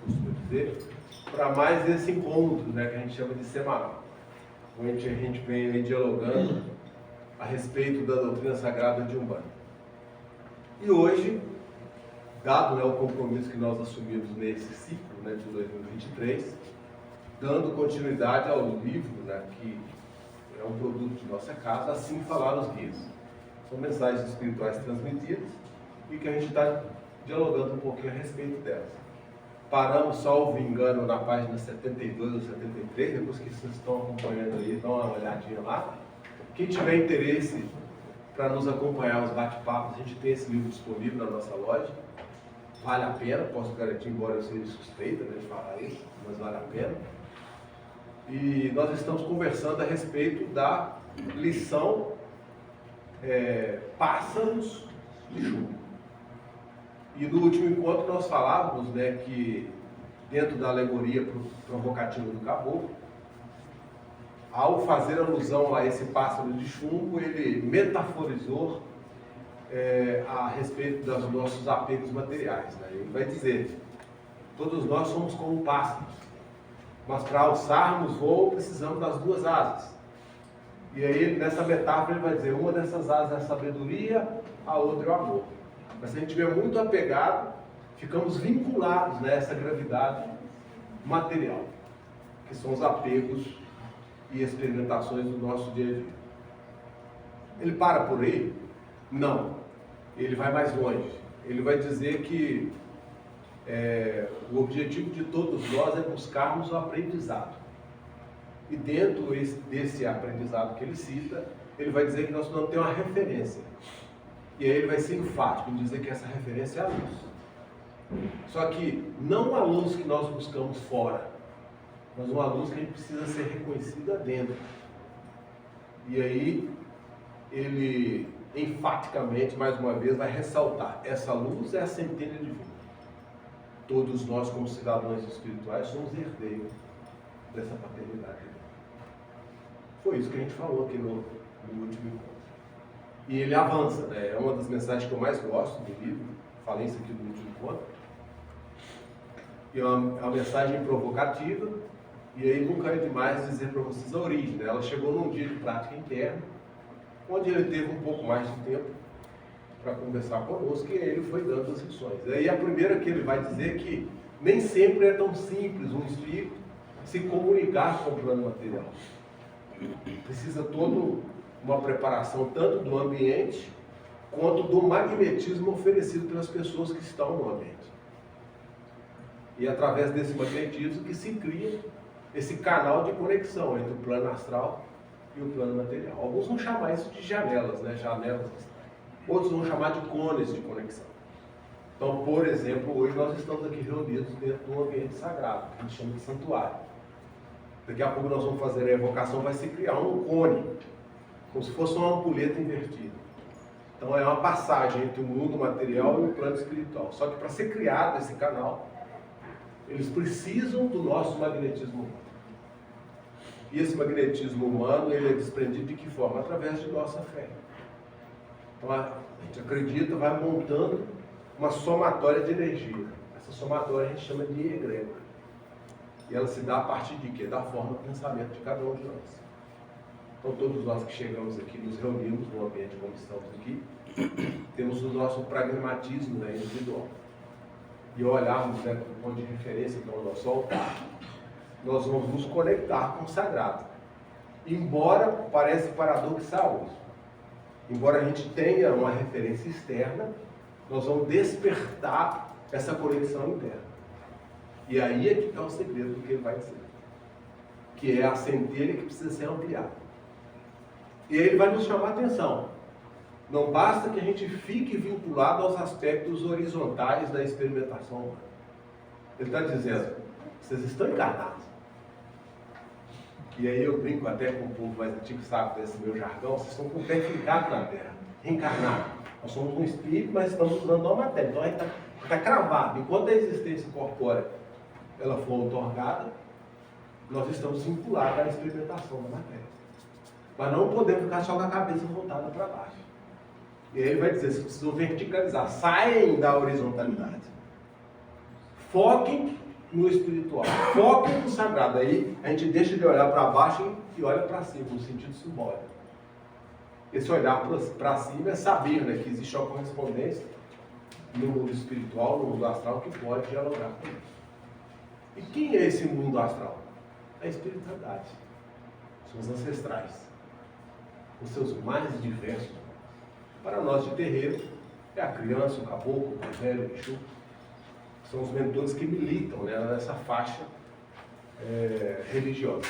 costuma dizer, para mais esse encontro, né, que a gente chama de semanal, onde a gente vem aí dialogando a respeito da doutrina sagrada de Umbanda. E hoje, dado, né, o compromisso que nós assumimos nesse ciclo, né, de 2023, dando continuidade ao livro, né, que é um produto de nossa casa, Assim Falaram os Guias. São mensagens espirituais transmitidas e que a gente está dialogando um pouquinho a respeito delas. Paramos, salvo engano, na página 72 ou 73, depois que vocês estão acompanhando aí, dá uma olhadinha lá. Quem tiver interesse para nos acompanhar os bate-papos, a gente tem esse livro disponível na nossa loja. Vale a pena, posso garantir, embora eu seja suspeita, né, de falar isso, mas vale a pena. E nós estamos conversando a respeito da lição Pássaros de Chumbo. E no último encontro nós falávamos, né, que dentro da alegoria provocativa do caboclo, ao fazer alusão a esse pássaro de chumbo, ele metaforizou a respeito dos nossos apegos materiais, né? Ele vai dizer, todos nós somos como pássaros, mas para alçarmos voo precisamos das duas asas. E aí, nessa metáfora, ele vai dizer, uma dessas asas é a sabedoria, a outra é o amor. Mas se a gente estiver muito apegado, ficamos vinculados nessa gravidade material, que são os apegos e experimentações do nosso dia a dia. Ele para por aí? Não. Ele vai mais longe. Ele vai dizer que o objetivo de todos nós é buscarmos o aprendizado. E dentro desse aprendizado que ele cita, ele vai dizer que nós não temos uma referência. E aí ele vai ser enfático em dizer que essa referência é a luz. Só que não a luz que nós buscamos fora, mas uma luz que a gente precisa ser reconhecida dentro. E aí ele enfaticamente, mais uma vez, vai ressaltar, essa luz é a centelha divina. Todos nós, como cidadãos espirituais, somos herdeiros dessa paternidade. Foi isso que a gente falou aqui no último encontro. E ele avança, né? É uma das mensagens que eu mais gosto do livro, falei isso aqui no último encontro. E é uma mensagem provocativa, e aí nunca é demais dizer para vocês a origem, né? Ela chegou num dia de prática interna, onde ele teve um pouco mais de tempo para conversar conosco, e ele foi dando as lições. Aí a primeira que ele vai dizer que nem sempre é tão simples um espírito se comunicar com o plano material. Precisa toda uma preparação tanto do ambiente quanto do magnetismo oferecido pelas pessoas que estão no ambiente. E através desse magnetismo que se cria esse canal de conexão entre o plano astral e o plano material. Alguns vão chamar isso de janelas, né? Janelas. Outros vão chamar de cones de conexão. Então, por exemplo, hoje nós estamos aqui reunidos dentro de um ambiente sagrado, que a gente chama de santuário. Daqui a pouco nós vamos fazer a evocação, vai se criar um cone, como se fosse uma ampulheta invertida. Então é uma passagem entre o mundo material e o plano espiritual. Só que para ser criado esse canal, eles precisam do nosso magnetismo humano. E esse magnetismo humano, ele é desprendido de que forma? Através de nossa fé. Então a gente acredita, vai montando uma somatória de energia. Essa somatória a gente chama de egrégora. E ela se dá a partir de quê? Da forma do pensamento de cada um de nós. Então todos nós que chegamos aqui, nos reunimos no ambiente como estamos aqui, temos o nosso pragmatismo, né, individual. E olharmos, né, do ponto de referência, que é o nosso altar, nós vamos nos conectar com o sagrado. Embora pareça paradoxal isso. Embora a gente tenha uma referência externa, nós vamos despertar essa conexão interna. E aí é que está o segredo do que ele vai dizer. Que é a centelha que precisa ser ampliada. E aí ele vai nos chamar a atenção. Não basta que a gente fique vinculado aos aspectos horizontais da experimentação humana. Ele está dizendo, vocês estão encarnados. E aí eu brinco até com o povo mais antigo, sabe, desse meu jargão, vocês estão com o pé fincado na Terra, reencarnados. Nós somos um espírito, mas estamos usando a matéria. Então a gente está cravado. Enquanto a existência corpórea ela for outorgada, nós estamos vinculados à experimentação da matéria. Mas não podemos ficar só com a cabeça voltada para baixo. E aí ele vai dizer, vocês precisam verticalizar, saem da horizontalidade. Foquem no espiritual. Foque no sagrado. Aí a gente deixa de olhar para baixo e olha para cima, no sentido simbólico. Esse olhar para cima é saber, né, que existe uma correspondência no mundo espiritual, no mundo astral, que pode dialogar com isso. E quem é esse mundo astral? A espiritualidade. São os ancestrais. Os seus mais diversos. Para nós de terreiro, é a criança, o caboclo, o mais velho, o Exu. São os mentores que militam, né, nessa faixa religiosa.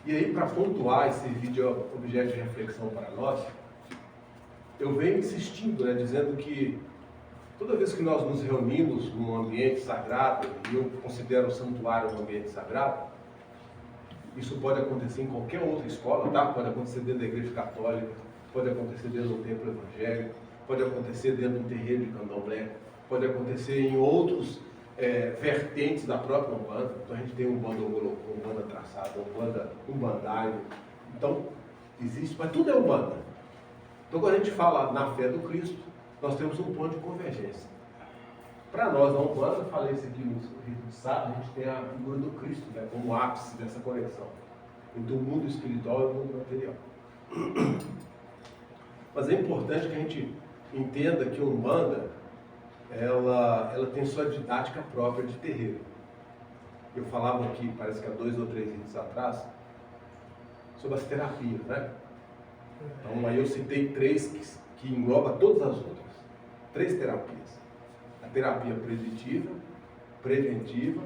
E aí, para pontuar e servir de objeto de reflexão para nós, eu venho insistindo, né, dizendo que toda vez que nós nos reunimos num ambiente sagrado, e eu considero o santuário um ambiente sagrado, isso pode acontecer em qualquer outra escola, tá? Pode acontecer dentro da igreja católica, pode acontecer dentro do templo evangélico, pode acontecer dentro do terreiro de candomblé, pode acontecer em outros vertentes da própria Umbanda. Então a gente tem Umbanda Ogolocô, Umbanda Traçada, Umbanda Umbandário. Então existe, mas tudo é Umbanda. Então quando a gente fala na fé do Cristo, nós temos um ponto de convergência. Para nós, na Umbanda, falei isso aqui no rito de sábado, a gente tem a figura do Cristo, né, como ápice dessa conexão entre o mundo espiritual e o mundo material. Mas é importante que a gente entenda que a Umbanda, ela tem sua didática própria de terreiro. Eu falava aqui, parece que há 2 ou 3 anos atrás, sobre as terapias, né? Então aí eu citei 3 que engloba todas as outras. 3 terapias. A terapia preditiva, preventiva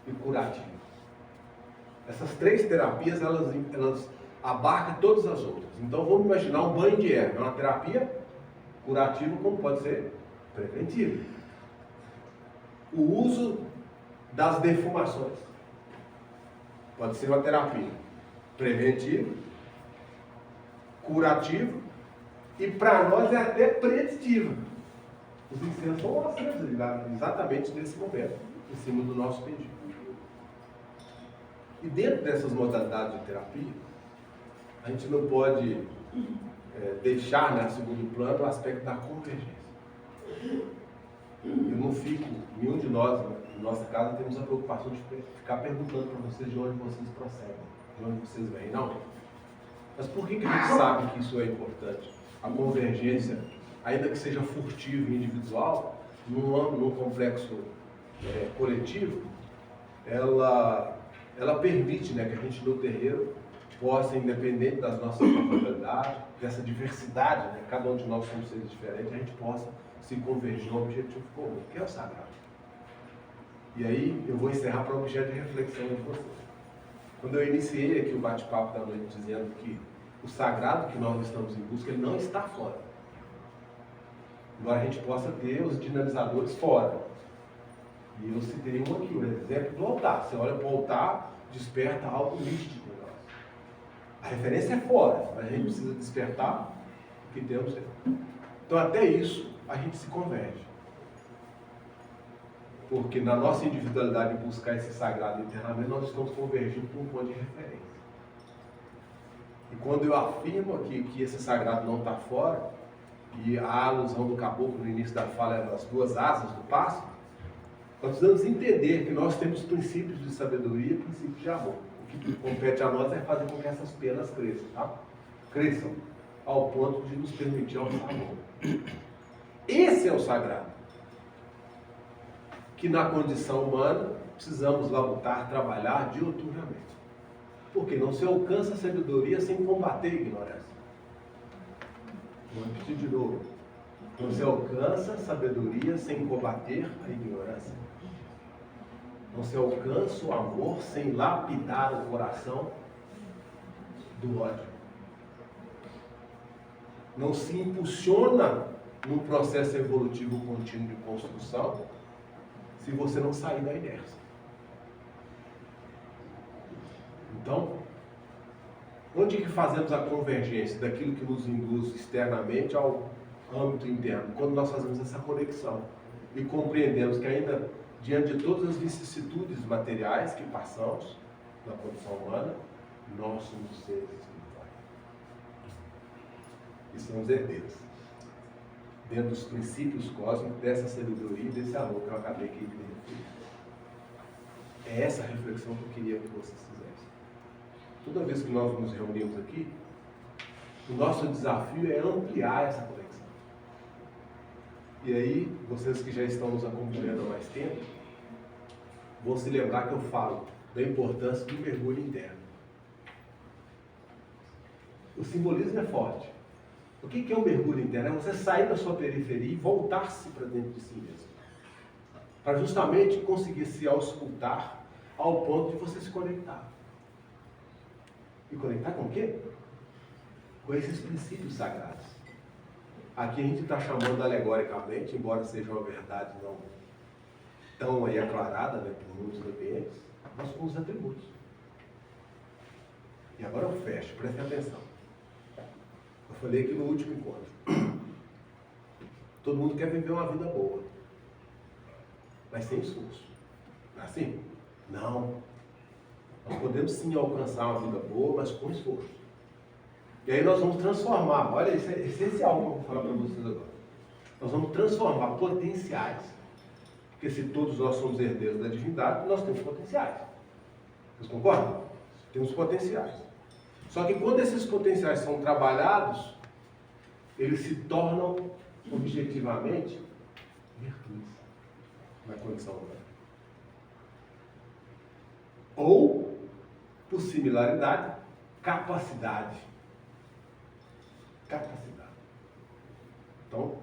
e curativa. Essas 3 terapias, elas abarcam todas as outras. Então vamos imaginar um banho de erva. É uma terapia curativa, como pode ser preventiva. O uso das defumações pode ser uma terapia preventiva, curativa e para nós é até preditiva. Os incensos vão mostrando exatamente nesse momento, em cima do nosso pedido. E dentro dessas modalidades de terapia, a gente não pode deixar, né, segundo plano, o aspecto da convergência. Eu não fico, nenhum de nós, em nossa casa, temos a preocupação de ficar perguntando para vocês de onde vocês procedem, de onde vocês vêm, não. Mas por que a gente sabe que isso é importante? A convergência, ainda que seja furtiva e individual, num complexo coletivo, ela permite, né, que a gente no terreiro possa, independente das nossas personalidades, dessa diversidade, né, cada um de nós somos seres diferentes, a gente possa se convergir no objetivo comum, que é o sagrado. E aí eu vou encerrar para o objeto de reflexão de vocês. Quando eu iniciei aqui o bate-papo da noite dizendo que o sagrado que nós estamos em busca, ele não está fora. Embora a gente possa ter os dinamizadores fora. E eu citei um aqui, o exemplo do altar. Você olha para o altar, desperta algo místico em nós. A referência é fora, mas a gente precisa despertar o que temos dentro. Então até isso a gente se converge. Porque na nossa individualidade em buscar esse sagrado internamente, nós estamos convergindo para um ponto de referência. E quando eu afirmo aqui que esse sagrado não está fora, e a alusão do caboclo no início da fala era as 2 asas do pássaro, nós precisamos entender que nós temos princípios de sabedoria e princípios de amor. O que compete a nós é fazer com que essas penas cresçam, tá? Cresçam ao ponto de nos permitir alcançar amor. Esse é o sagrado, que na condição humana precisamos labutar, trabalhar diuturnamente. Porque não se alcança a sabedoria sem combater a ignorância. Vou repetir de novo. Não se alcança a sabedoria sem combater a ignorância. Não se alcança o amor sem lapidar o coração do ódio. Não se impulsiona num processo evolutivo contínuo de construção se você não sair da inércia. Então, onde que fazemos a convergência daquilo que nos induz externamente ao âmbito interno? Quando nós fazemos essa conexão e compreendemos que ainda, diante de todas as vicissitudes materiais que passamos na condição humana, nós somos seres espirituais. E somos herdeiros. dentro dos princípios cósmicos, dessa sabedoria e desse amor que eu acabei aqui de referir. É essa reflexão que eu queria que vocês fizessem. Toda vez que nós nos reunimos aqui, o nosso desafio é ampliar essa conexão. E aí, vocês que já estão nos acompanhando há mais tempo, vão se lembrar que eu falo da importância do mergulho interno. O simbolismo é forte. O que é o mergulho interno? É você sair da sua periferia e voltar-se para dentro de si mesmo. Para justamente conseguir se auscultar ao ponto de você se conectar. E conectar com o quê? Com esses princípios sagrados. Aqui a gente está chamando alegoricamente, embora seja uma verdade não tão aí aclarada, né, por muitos ambientes, nós somos os atributos. E agora eu fecho, prestem atenção. Eu falei aqui no último encontro. Todo mundo quer viver uma vida boa, mas sem esforço. Não é assim? Não. Nós podemos sim alcançar uma vida boa, mas com esforço. E aí nós vamos transformar, olha, isso é essencial que eu vou falar para vocês agora. Nós vamos transformar potenciais. Porque se todos nós somos herdeiros da divindade, nós temos potenciais. Vocês concordam? Temos potenciais. Só que quando esses potenciais são trabalhados, eles se tornam objetivamente virtudes na condição humana. Ou, por similaridade, capacidade. Capacidade. Então,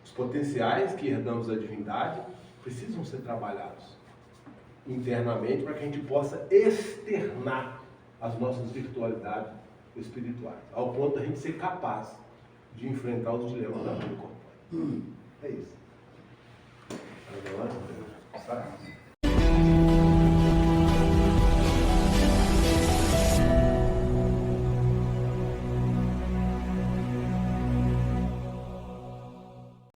os potenciais que herdamos da divindade precisam ser trabalhados internamente para que a gente possa externar as nossas virtualidades espirituais, ao ponto da gente ser capaz de enfrentar os dilemas da vida corpórea. É isso. Sabe?